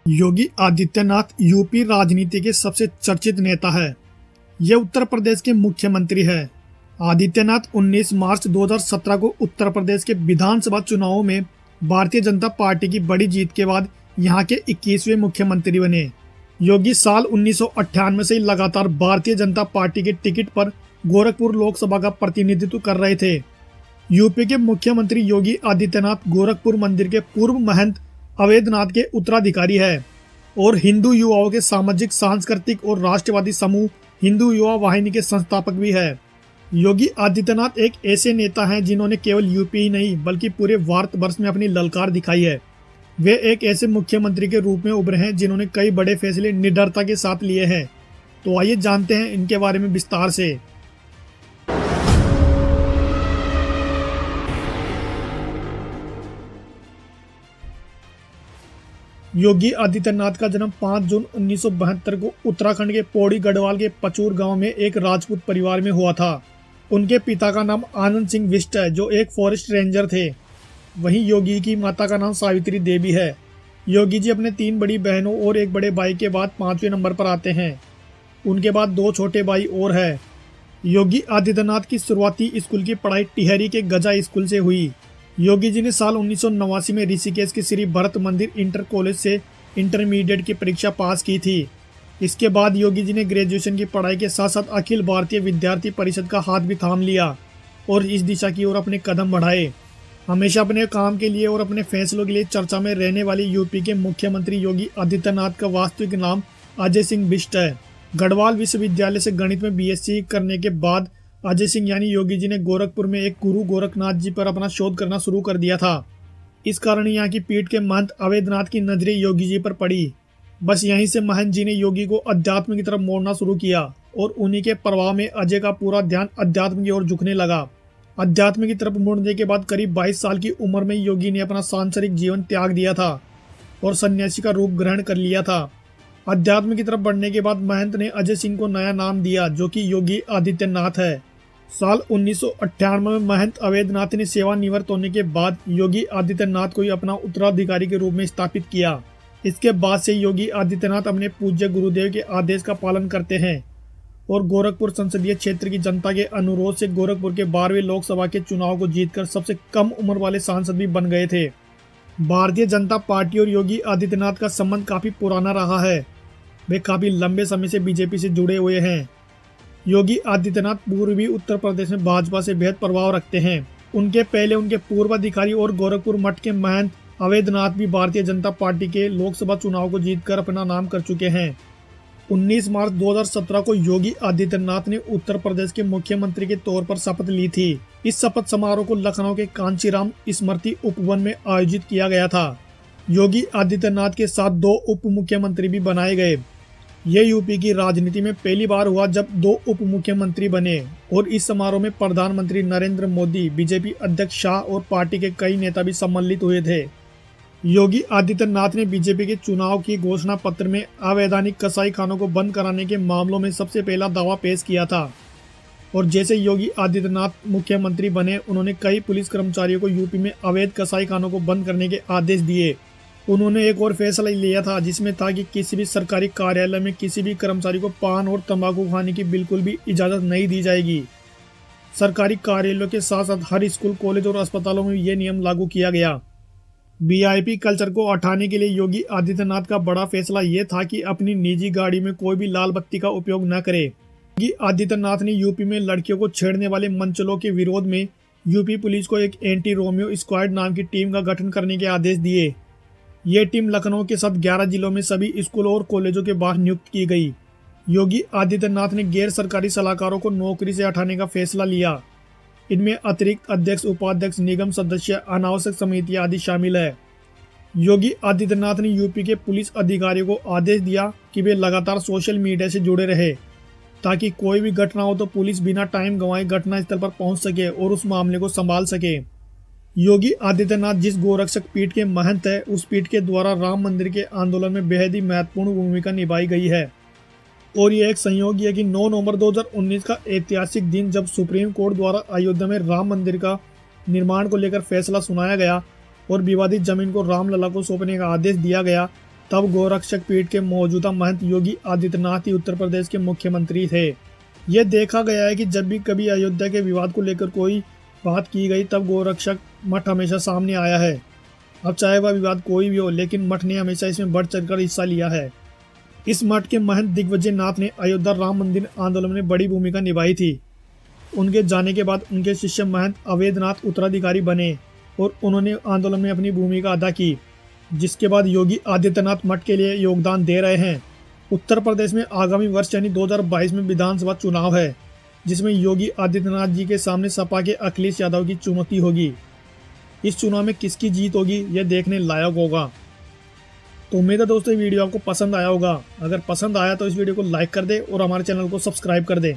Yogi Adityanath UP राजनीति के सबसे चर्चित नेता है। ये उत्तर प्रदेश के मुख्यमंत्री है। आदित्यनाथ 19 मार्च 2017 को उत्तर प्रदेश के विधानसभा चुनावों में भारतीय जनता पार्टी की बड़ी जीत के बाद यहाँ के 21वें मुख्यमंत्री बने। योगी साल 1998 से लगातार भारतीय जनता पार्टी के टिकट पर गोरखपुर लोकसभा का प्रतिनिधित्व कर रहे थे। यूपी के मुख्यमंत्री योगी आदित्यनाथ गोरखपुर मंदिर के पूर्व महंत अवैधनाथ के उत्तराधिकारी है और हिंदू युवाओं के सामाजिक, सांस्कृतिक और राष्ट्रवादी समूह हिंदू युवा वाहिनी के संस्थापक भी है। योगी आदित्यनाथ एक ऐसे नेता हैं जिन्होंने केवल यूपी ही नहीं बल्कि पूरे भारतवर्ष में अपनी ललकार दिखाई है। वे एक ऐसे मुख्यमंत्री के रूप में उभरे हैं जिन्होंने कई बड़े फैसले निडरता के साथ लिए हैं। तो आइए जानते हैं इनके बारे में विस्तार से। योगी आदित्यनाथ का जन्म 5 जून 1972 को उत्तराखंड के पौड़ी गढ़वाल के पचूर गांव में एक राजपूत परिवार में हुआ था। उनके पिता का नाम आनंद सिंह बिष्ट है जो एक फॉरेस्ट रेंजर थे। वहीं योगी की माता का नाम सावित्री देवी है। योगी जी अपने 3 बड़ी बहनों और एक बड़े भाई के बाद 5वें नंबर पर आते हैं। उनके बाद 2 छोटे भाई और है। योगी आदित्यनाथ की शुरुआती स्कूल की पढ़ाई टिहरी के गजा स्कूल से हुई। योगी जी ने साल 1989 में ऋषिकेश के श्री भरत मंदिर इंटर कॉलेज से इंटरमीडिएट की परीक्षा पास की थी। इसके बाद योगी जी ने ग्रेजुएशन की पढ़ाई के साथ साथ अखिल भारतीय विद्यार्थी परिषद का हाथ भी थाम लिया और इस दिशा की ओर अपने कदम बढ़ाए। हमेशा अपने काम के लिए और अपने फैसलों के लिए चर्चा में रहने वाले यूपी के मुख्यमंत्री योगी आदित्यनाथ का वास्तविक नाम अजय सिंह बिष्ट है। गढ़वाल विश्वविद्यालय से गणित में बीएससी करने के बाद अजय सिंह यानी योगी जी ने गोरखपुर में एक गुरु गोरखनाथ जी पर अपना शोध करना शुरू कर दिया था। इस कारण यहाँ की पीठ के महंत अवैधनाथ की नजरें योगी जी पर पड़ी। बस यहीं से महंत जी ने योगी को अध्यात्म की तरफ मोड़ना शुरू किया और उन्हीं के प्रभाव में अजय का पूरा ध्यान अध्यात्म की ओर झुकने लगा। अध्यात्म की तरफ मुड़ने के बाद करीब 22 साल की उम्र में योगी ने अपना सांसारिक जीवन त्याग दिया था और सन्यासी का रूप ग्रहण कर लिया था। अध्यात्म की तरफ बढ़ने के बाद महंत ने अजय सिंह को नया नाम दिया जो कि योगी आदित्यनाथ है। साल 1998 में महंत अवैधनाथ ने सेवानिवृत्त होने के बाद योगी आदित्यनाथ को अपना उत्तराधिकारी के रूप में स्थापित किया। इसके बाद से योगी आदित्यनाथ अपने पूज्य गुरुदेव के आदेश का पालन करते हैं और गोरखपुर संसदीय क्षेत्र की जनता के अनुरोध से गोरखपुर के 12वें लोकसभा के चुनाव को जीतकर सबसे कम उम्र वाले सांसद भी बन गए थे। भारतीय जनता पार्टी और योगी आदित्यनाथ का संबंध काफी पुराना रहा है। वे काफी लंबे समय से बीजेपी से जुड़े हुए हैं। योगी आदित्यनाथ पूर्वी उत्तर प्रदेश में भाजपा से बेहद प्रभाव रखते हैं। उनके पहले उनके पूर्वाधिकारी और गोरखपुर मठ के महंत अवैधनाथ भी भारतीय जनता पार्टी के लोकसभा चुनाव को जीतकर अपना नाम कर चुके हैं। 19 मार्च 2017 को योगी आदित्यनाथ ने उत्तर प्रदेश के मुख्यमंत्री के तौर पर शपथ ली थी। इस शपथ समारोह को लखनऊ के कांचीराम स्मृति उपवन में आयोजित किया गया था। योगी आदित्यनाथ के साथ 2 उप मुख्यमंत्री भी बनाए गए। ये यूपी की राजनीति में पहली बार हुआ जब 2 उप मुख्यमंत्री बने और इस समारोह में प्रधानमंत्री नरेंद्र मोदी, बीजेपी अध्यक्ष शाह और पार्टी के कई नेता भी सम्मिलित हुए थे। योगी आदित्यनाथ ने बीजेपी के चुनाव की घोषणा पत्र में अवैधानिक कसाई खानों को बंद कराने के मामलों में सबसे पहला दावा पेश किया था और जैसे योगी आदित्यनाथ मुख्यमंत्री बने उन्होंने कई पुलिस कर्मचारियों को यूपी में अवैध कसाई खानों को बंद करने के आदेश दिए। उन्होंने एक और फैसला लिया था जिसमें था कि किसी भी सरकारी कार्यालय में किसी भी कर्मचारी को पान और तंबाकू खाने की बिल्कुल भी इजाज़त नहीं दी जाएगी। सरकारी कार्यालयों के साथ साथ हर स्कूल, कॉलेज और अस्पतालों में ये नियम लागू किया गया। वीआईपी कल्चर को हटाने के लिए योगी आदित्यनाथ का बड़ा फैसला ये था कि अपनी निजी गाड़ी में कोई भी लाल बत्ती का उपयोग न करे। योगी आदित्यनाथ ने यूपी में लड़कियों को छेड़ने वाले मंचलों के विरोध में यूपी पुलिस को एक एंटी रोमियो स्क्वाड नाम की टीम का गठन करने के आदेश दिए। ये टीम लखनऊ के साथ 11 जिलों में सभी स्कूलों और कॉलेजों के बाहर नियुक्त की गई। योगी आदित्यनाथ ने गैर सरकारी सलाहकारों को नौकरी से हटाने का फैसला लिया। इनमें अतिरिक्त अध्यक्ष, उपाध्यक्ष, निगम सदस्य, अनावश्यक समितियां आदि शामिल है। योगी आदित्यनाथ ने यूपी के पुलिस अधिकारियों को आदेश दिया कि वे लगातार सोशल मीडिया से जुड़े रहे ताकि कोई भी घटना हो तो पुलिस बिना टाइम गंवाए घटनास्थल पर पहुंच सके और उस मामले को संभाल सके। योगी आदित्यनाथ जिस गोरक्षक पीठ के महंत है उस पीठ के द्वारा राम मंदिर के आंदोलन में बेहद ही महत्वपूर्ण भूमिका निभाई गई है और यह एक संयोग है कि 9 नवंबर 2019 का ऐतिहासिक दिन जब सुप्रीम कोर्ट द्वारा अयोध्या में राम मंदिर का निर्माण को लेकर फैसला सुनाया गया और विवादित जमीन को रामलला को सौंपने का आदेश दिया गया, तब गोरक्षक पीठ के मौजूदा महंत योगी आदित्यनाथ ही उत्तर प्रदेश के मुख्यमंत्री थे। यह देखा गया है कि जब भी कभी अयोध्या के विवाद को लेकर कोई बात की गई तब गोरक्षक मठ हमेशा सामने आया है। अब चाहे वह विवाद कोई भी हो, लेकिन मठ ने हमेशा इसमें बढ़ चढ़कर हिस्सा लिया है। इस मठ के महंत दिग्विजय नाथ ने अयोध्या राम मंदिर आंदोलन में बड़ी भूमिका निभाई थी। उनके जाने के बाद उनके शिष्य महंत अवैधनाथ उत्तराधिकारी बने और उन्होंने आंदोलन में अपनी भूमिका अदा की, जिसके बाद योगी आदित्यनाथ मठ के लिए योगदान दे रहे हैं। उत्तर प्रदेश में आगामी वर्ष यानी 2022 में विधानसभा चुनाव है, जिसमें योगी आदित्यनाथ जी के सामने सपा के अखिलेश यादव की चुनौती होगी। इस चुनाव में किसकी जीत होगी यह देखने लायक होगा। तो उम्मीद है दोस्तों ये वीडियो आपको पसंद आया होगा। अगर पसंद आया तो इस वीडियो को लाइक कर दे और हमारे चैनल को सब्सक्राइब कर दे।